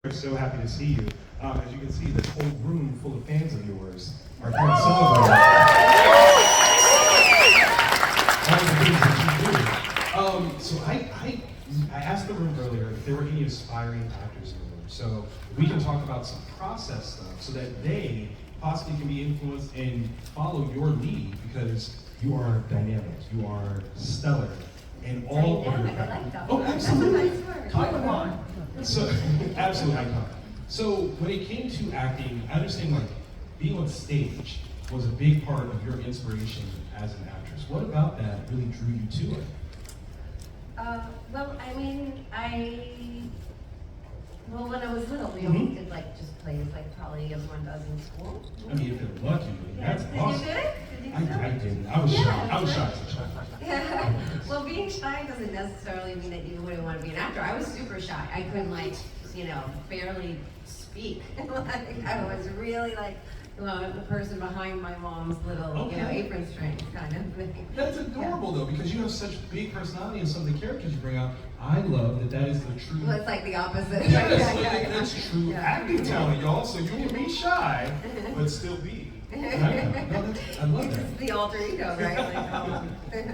We're so happy to see you. As you can see, this whole room full of fans of yours are here to celebrate all the things that you do. So I asked the room earlier if there were any aspiring actors in the room. So we can talk about some process stuff so that they possibly can be influenced and follow your lead, because you are dynamic, you are stellar, and all dynamic, of your. I like that. Oh, absolutely. That's a nice word. Come on. So, absolutely iconic. So when it came to acting, I understand like being on stage was a big part of your inspiration as an actress. What about that really drew you to it? Well, I mean, when I was little, we always did like just plays like probably everyone does in school. I mean, if you're lucky, that's Did awesome. you do it? Did you do it? I didn't. I was shy. I was shy as a child. Yeah. Well, being shy doesn't necessarily mean that you wouldn't want to be an actor. I was super shy. I couldn't barely speak. Like I was really like, the person behind my mom's little, apron strings kind of thing. That's adorable though, because you have such big personality and some of the characters you bring out. I love that is the true. Well, it's like the opposite. Yes, that's true acting talent, y'all. So you can be shy, but still be. I love that. It's the alter ego, right?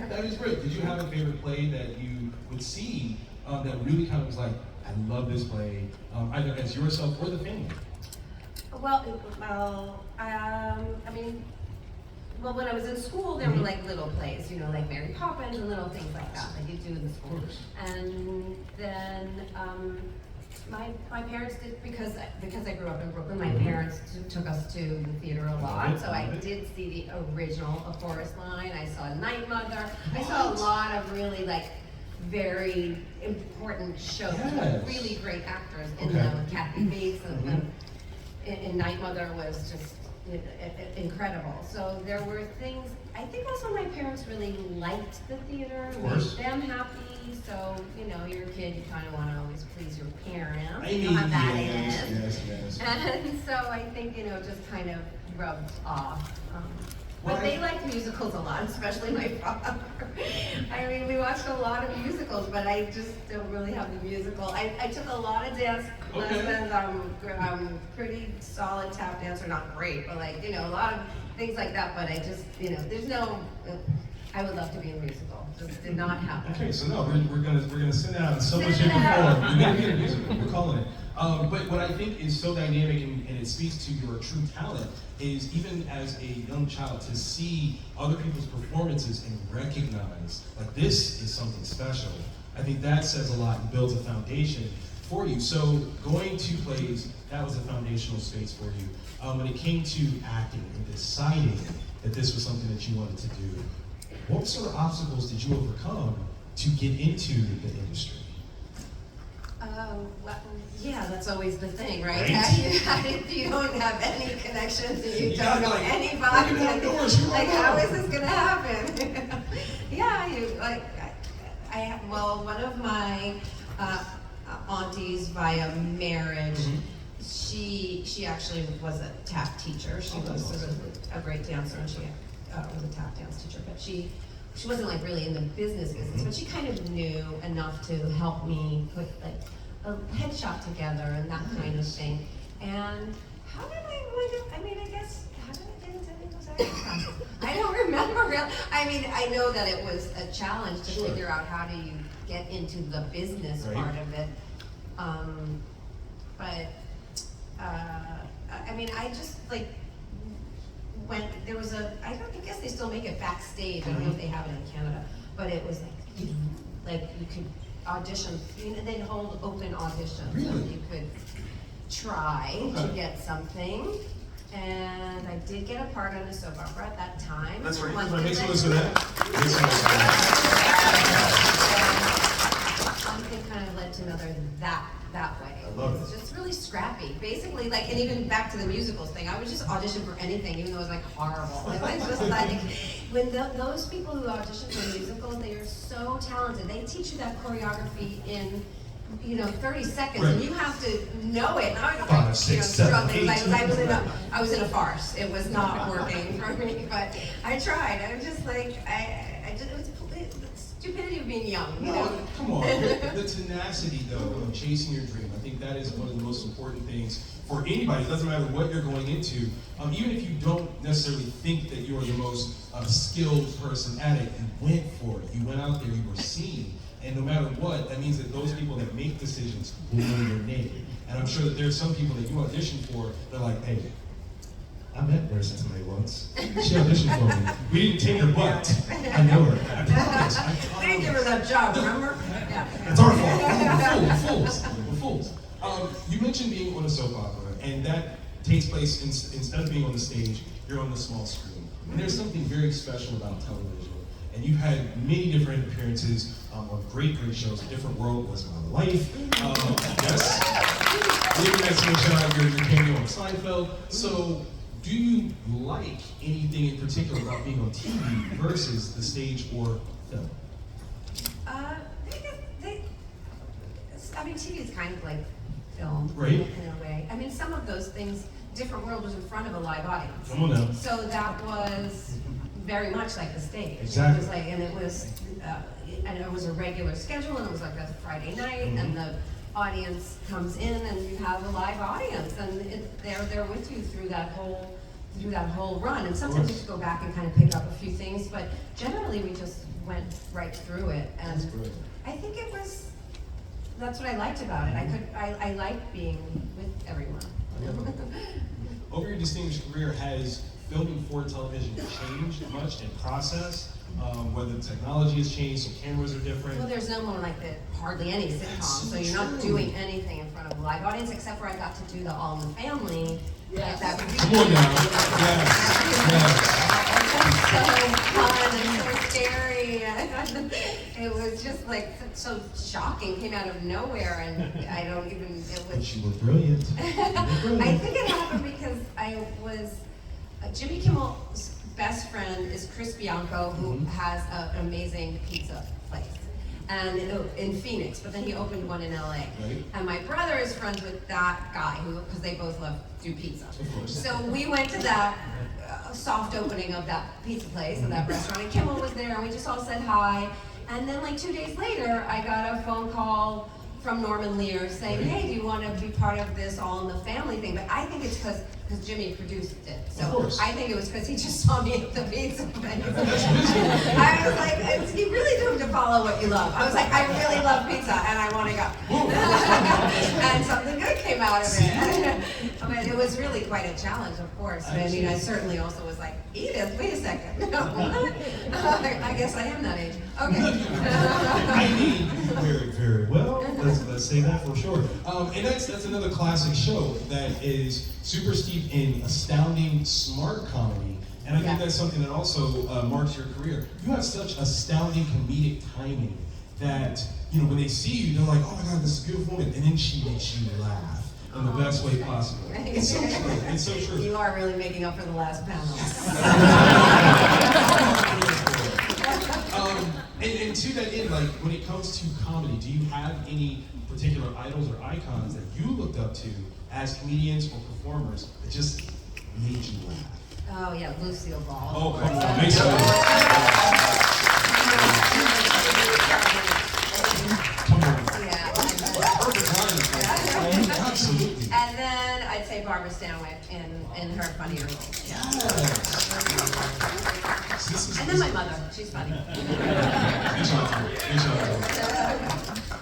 That is great. Did you have a favorite play that you would see that really kind of was like, I love this play, either as yourself or the family? Well, when I was in school, there were like little plays, like Mary Poppins and little things like that you do in the school. And then my parents did, because I grew up in Brooklyn, my parents took us to the theater a lot. So I did see the original A Forest Line. I saw Night Mother. I saw a lot of really very important shows with really great actors in them. Kathy Bates in Night Mother was just incredible. So there were things, I think also my parents really liked the theater, made them happy. So, you're a kid, you kind of want to always please your parents. You know how that is. Yes. And so I think, just kind of rubbed off. But they like musicals a lot, especially my father. I mean, we watched a lot of musicals, but I just don't really have the musical. I took a lot of dance lessons. I'm pretty solid tap dancer, not great, but a lot of things like that. But I just, there's no. I would love to be in a musical. Just did not happen. Okay, so no, we're gonna send that out in so much shape and form. You're gonna be in a musical. We're calling it. But what I think is so dynamic and it speaks to your true talent is, even as a young child, to see other people's performances and recognize like this is something special. I think that says a lot and builds a foundation for you. So going to plays, that was a foundational space for you. When it came to acting and deciding that this was something that you wanted to do, what sort of obstacles did you overcome to get into the industry? That's always the thing, right? If you don't have any connections and you don't know anybody, how is this gonna happen? One of my aunties via marriage, she actually was a tap teacher. She was a great dancer, and she was a tap dance teacher, but she wasn't really in the business, but she kind of knew enough to help me put a headshot together and that kind of thing. And how did I get into any of those acting classes? I don't remember really. I know that it was a challenge to figure out how do you get into the business part of it. I just when there was I guess they still make it backstage. I don't know if they have it in Canada, but it was you could audition. They'd hold open auditions, so you could try to get something. And I did get a part on a soap opera at that time. That's right. Can I make some list of that? It kind of led to another that way. I love it. It's just really scrappy. Basically, and even back to the musicals thing, I would just audition for anything, even though it was horrible. It was just when those people who audition for musicals, they are so talented. They teach you that choreography in 30 seconds, and you have to know it. And I was 5, 6, 7, 8. I was in a farce. It was not working for me, but I tried. I was just stupidity of being young, you No, know? come on. The tenacity, though, of chasing your dream. I think that is one of the most important things for anybody. It doesn't matter what you're going into. Even if you don't necessarily think that you're the most skilled person at it, you went for it. You went out there, you were seen. And no matter what, that means that those people that make decisions will know your name. And I'm sure that there's some people that you audition for, they're like, hey, I met Marisa Tomei once. She auditioned for me. We didn't take her butt. I know her. I promise. I promise. We didn't give her that job, remember? Yeah. It's our fault. We're fools. You mentioned being on a soap opera, and that takes place instead of being on the stage, you're on the small screen. And there's something very special about television. And you've had many different appearances on great shows. A Different World was my life. Yes. Maybe that's going to shout out your cameo on Seinfeld. So, do you like anything in particular about being on TV versus the stage or film? I mean, TV is kind of like film, Right. in a way. I mean, some of those things, Different World was in front of a live audience. Come on now. So that was very much like the stage. Exactly. It was like, and it was a regular schedule, and it was like a Friday night, and the audience comes in, and you have a live audience, and they're there with you through that whole run. And sometimes you just go back and kind of pick up a few things, but generally we just went right through it. And I think that's what I liked about it. I liked being with everyone. Over your distinguished career, has filming for television changed much in process? Whether the technology has changed, so cameras are different? Well, there's no more like hardly any sitcom, so you're not doing anything in front of a live audience, except for I got to do the All in the Family. Yes. That Come on now. It was so fun and so scary. It was just like so shocking, came out of nowhere, and I don't even, it But was. you were brilliant. I think it happened because I was, Jimmy Kimmel's best friend is Chris Bianco, who has an amazing pizza place. And in Phoenix, but then he opened one in LA. Right. And my brother is friends with that guy, because they both do pizza. Of course. So we went to that soft opening of that pizza place, of that restaurant, and Kimmel was there, and we just all said hi. And then like 2 days later, I got a phone call from Norman Lear saying, hey, do you want to be part of this All in the Family thing? But I think it's because Jimmy produced it. So I think it was because he just saw me at the pizza place. I was like, you really do have to follow what you love. I was like, I really love pizza and I want to go. And something good came out of it. I mean, it was really quite a challenge, of course. I mean, I certainly also was like, Edith, wait a second. I guess I am that age. Okay. I mean, very, very well. Let's say that for sure. And that's another classic show that is super steeped in astounding, smart comedy. And I think that's something that also marks your career. You have such astounding comedic timing that, when they see you, they're like, oh my God, this is a beautiful woman. And then she makes you laugh in the best way possible. It's so true. It's so true. You are really making up for the last panel. And to that end, like when it comes to comedy, do you have any particular idols or icons that you looked up to as comedians or performers that just made you laugh? Oh yeah, Lucille Ball. Oh, come on, make sure. Come on. Yeah. Perfect line. Absolutely. And then I'd say Barbara Stanwyck in her funnier roles. Yes. And then my mother, she's funny.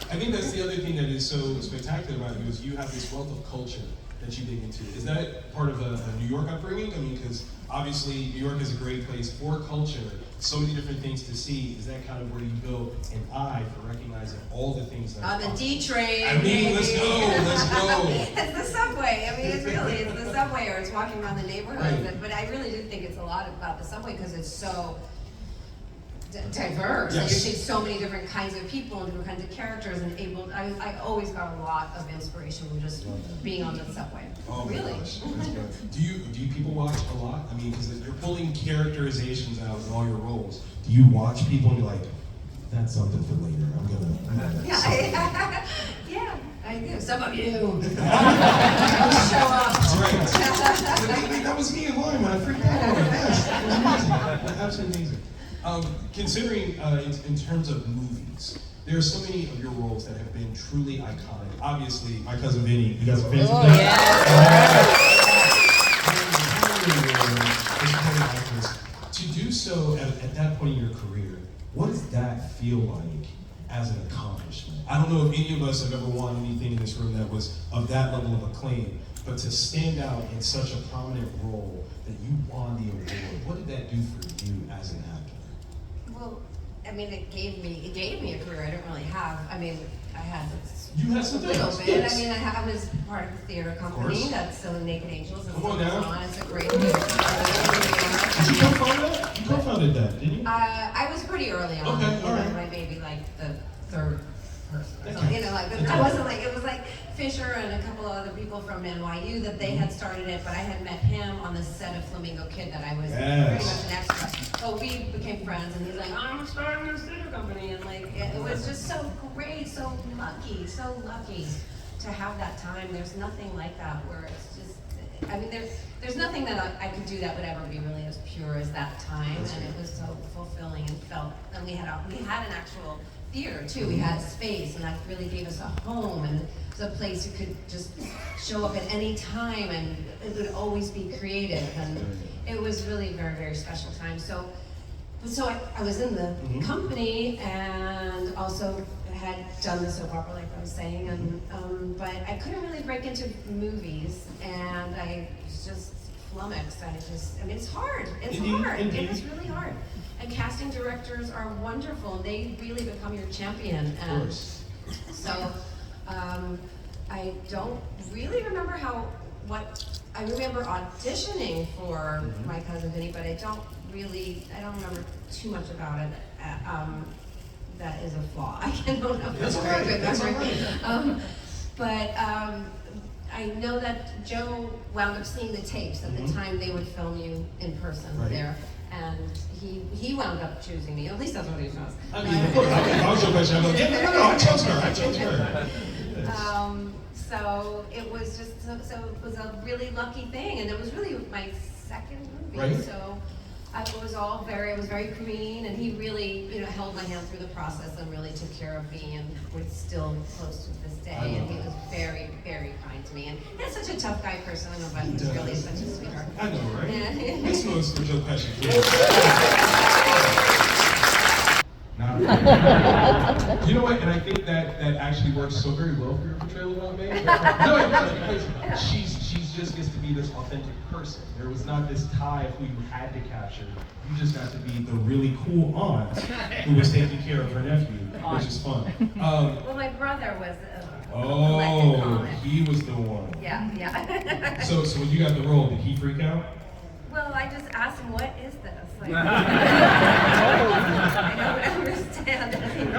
I think that's the other thing that is so spectacular about you is you have this wealth of culture that you dig into. Is that part of a New York upbringing? I mean, because obviously New York is a great place for culture, so many different things to see. Is that kind of where you build an eye for recognizing all the things that On the D train. I mean, let's go. It's the subway. I mean, it's the subway, or it's walking around the neighborhood. Right. But I really do think it's a lot about the subway because it's so diverse. And you Yes. see so many different kinds of people and different kinds of characters, and I always got a lot of inspiration from just being on the subway. Oh my Really. gosh, that's good. Do you people watch a lot? I mean, because you're pulling characterizations out in all your roles. Do you watch people and you're like, that's something for later. I'm gonna Yeah, I do. Some of you show up. That's right. Wait, that was me in line when I freaked out. Yes, that was amazing. Absolutely amazing. Considering in terms of movies, there are so many of your roles that have been truly iconic. Obviously, My Cousin Vinny, you guys are fans of that? To do so at that point in your career, what does that feel like as an accomplishment? I don't know if any of us have ever won anything in this room that was of that level of acclaim, but to stand out in such a prominent role that you won the award, what did that do for you as an actor? Well, I mean, it gave me a career I didn't really have. I mean, I had You had some a little things, bit. yes. I mean, I was part of a theater company that's still in Naked Angels. And Come on now. It's a great theater company. Did you co-found that? You co-founded that, didn't you? I was pretty early on. Okay, you all know, right. like maybe like the third person. Or Okay. something. You know, like I wasn't like it was like Fisher and a couple of other people from NYU that they had started it, but I had met him on the set of Flamingo Kid that I was pretty much an extra. So we became friends, and he's like, I'm starting this theater company, and like it was just so great, so lucky to have that time. There's nothing like that where it's just. I mean, there's nothing that I could do that would ever be really as pure as that time, and it was so fulfilling and felt. And we had an actual theater too. We had space, and that really gave us a home, and it was a place you could just show up at any time, and it would always be creative, and it was really a very, very special time. So I was in the company, and also had done the soap opera, like I was saying, and but I couldn't really break into movies, and I was just flummoxed. I mean, it's hard. It's hard. It is really hard. And casting directors are wonderful. They really become your champion. And so I don't really remember I remember auditioning for My Cousin Vinny, but I don't remember too much about it. That is a flaw. I don't know. That's all right. That's all right. But I know that Joe wound up seeing the tapes at the time they would film you in person there, and he wound up choosing me. At least that's what he knows. I mean, of course, I was your question. I'm like, no, I chose her. So it was just so it was a really lucky thing, and it was really my second movie. Right. So it was very clean, and he really, held my hand through the process and really took care of me, and we're still close to this day. And he was very, very kind to me, and he's such a tough guy person, but he's really such a sweetheart. I know, right? Yeah. Let's know it's your question. You know what? And I think that actually works so very well for your portrayal of Aunt May. No, it does, because she's just gets to be this authentic person. There was not this tie of who you had to capture. You just got to be the really cool aunt who was taking care of her nephew, which is fun. Well, my brother was he was the one. Yeah. So when you got the role, did he freak out? Well, I just asked him, what is this? Like, I don't understand anything.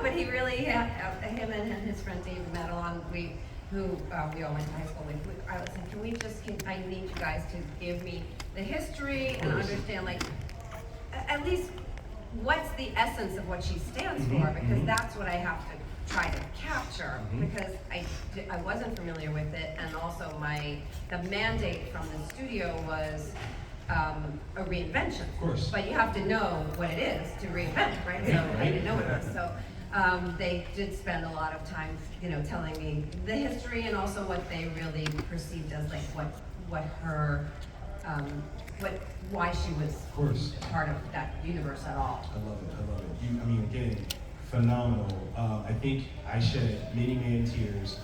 But he really, him and his friend Dave Medalon, we all went to high school with. I was like, I need you guys to give me the history and understand, like, at least what's the essence of what she stands for, because that's what I have to try to capture, because I wasn't familiar with it, and also the mandate from the studio was a reinvention. Of course. But you have to know what it is to reinvent, right? So I didn't know what it was. So they did spend a lot of time, telling me the history, and also what they really perceived as like what her why she was part of that universe at all. I love it. I mean, again, phenomenal. I think I shed many tears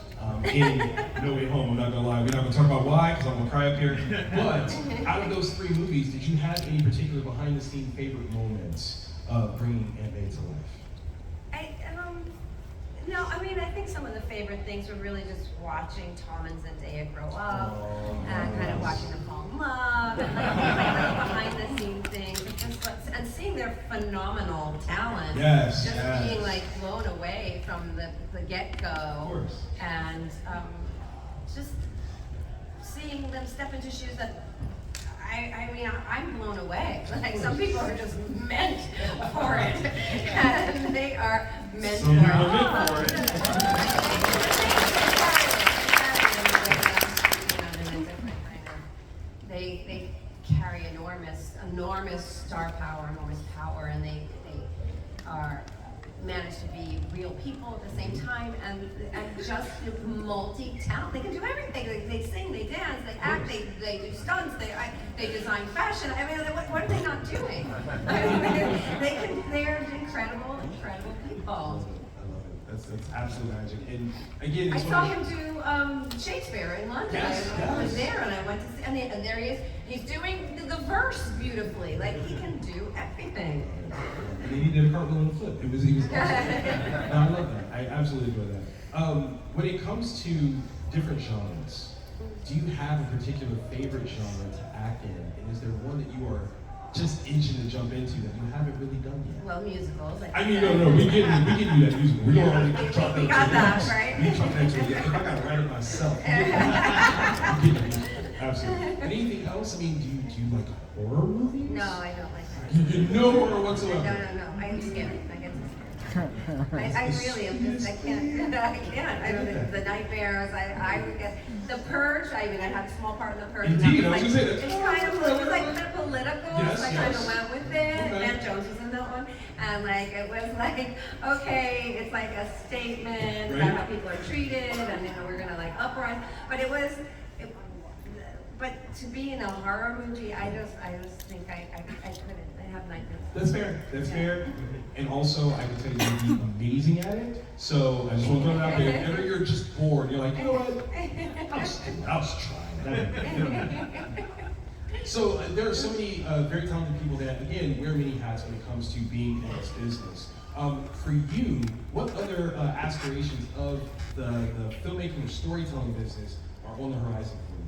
in No Way Home. I'm not gonna lie. We're not gonna talk about why, because I'm gonna cry up here. But out of those 3 movies, did you have any particular behind-the-scene favorite moments of bringing Aunt May to life? No, I mean, I think some of the favorite things were really just watching Tom and Zendaya grow up, and kind of watching them fall in love, and like behind-the-scenes things, and seeing their phenomenal talent. Yes. Being like blown away from the get-go. Of course. And just seeing them step into shoes that I'm blown away. Like, some people are just meant for it, and they are meant for it. They carry enormous at the same time, and just multi-talent. They can do everything. They sing, they dance, they act, they do stunts, they design fashion. I mean, what are they not doing? They're incredible people. That's absolute magic. And again, I saw him do Shakespeare in London. Yes, I was there, and I went to see, and there he is. He's doing the verse beautifully. Like, he can do everything. And then he did a cartwheel and a flip. He was awesome. No, I love that. I absolutely enjoy that. When it comes to different genres, do you have a particular favorite genre to act in? And is there one that you are just itching to jump into that you haven't really done yet? Well, musicals. I mean, no, we get you that musical. We don't already chalk that We got that, right? We chalk that to it. If I gotta write it myself, we get the musical. Absolutely. And anything else? I mean, do you like horror movies? No, I don't like that. No horror whatsoever. No. I'm scared. I get so scared. I really am just, I can't. I don't know, the nightmares, I would get, The Purge, I mean, I had a small part in The Purge. Indeed, I was like, gonna say that. It was like kind of political, Yes, so I kind of went with it. Okay. Matt Jones was in that one. And like, it was like, okay, it's like a statement about how people are treated, and we're gonna like uprise. But but to be in a horror movie, I just think I couldn't. I have nightmares. That's fair. That's fair. And also, I can tell you, you'd be amazing at it. So I just want to throw it out there. If ever you're just bored, you're like, you know what? I'll just try that. So there are so many very talented people that, again, wear many hats when it comes to being in this business. For you, what other aspirations of the filmmaking or storytelling business are on the horizon for you?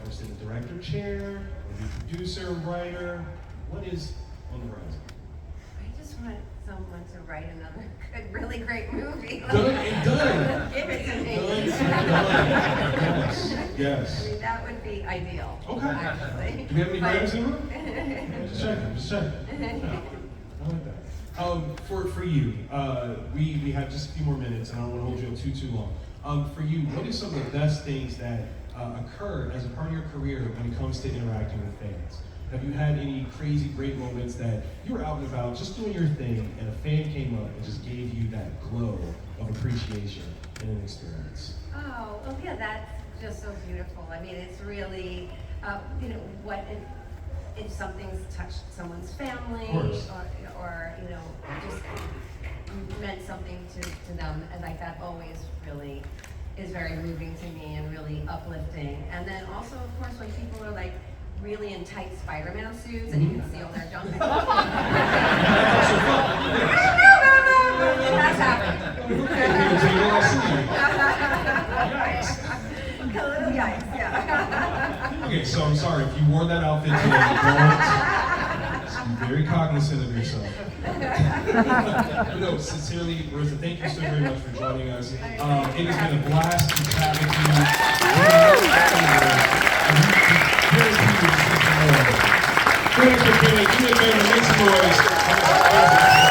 Ever sit in the director chair, or be producer, writer? What is on the horizon? I just want someone to write another really great movie. Done and done. Give it to me. Done and done. Yes. I mean, that would be ideal. Okay. Actually. Do we have any writers in the room? Just checking. I like that. For you, we have just a few more minutes, and I don't want to hold you up too long. For you, what are some of the best things that occurred as a part of your career when it comes to interacting with fans? Have you had any crazy great moments that you were out and about just doing your thing and a fan came up and just gave you that glow of appreciation and an experience? Oh, well, yeah, that's just so beautiful. I mean, it's really, what if something's touched someone's family or just meant something to them, and like that always really is very moving to me and really uplifting. And then also, of course, when people are like really in tight Spider-Man suits and you can see all their junk. No. That's happened. A little yikes, yeah. Okay, so I'm sorry, if you wore that outfit today, just be very cognizant of yourself. No, sincerely, Marisa, thank you so very much for joining us. It has been a blast to chat with you. Thanks for being here. Make some noise.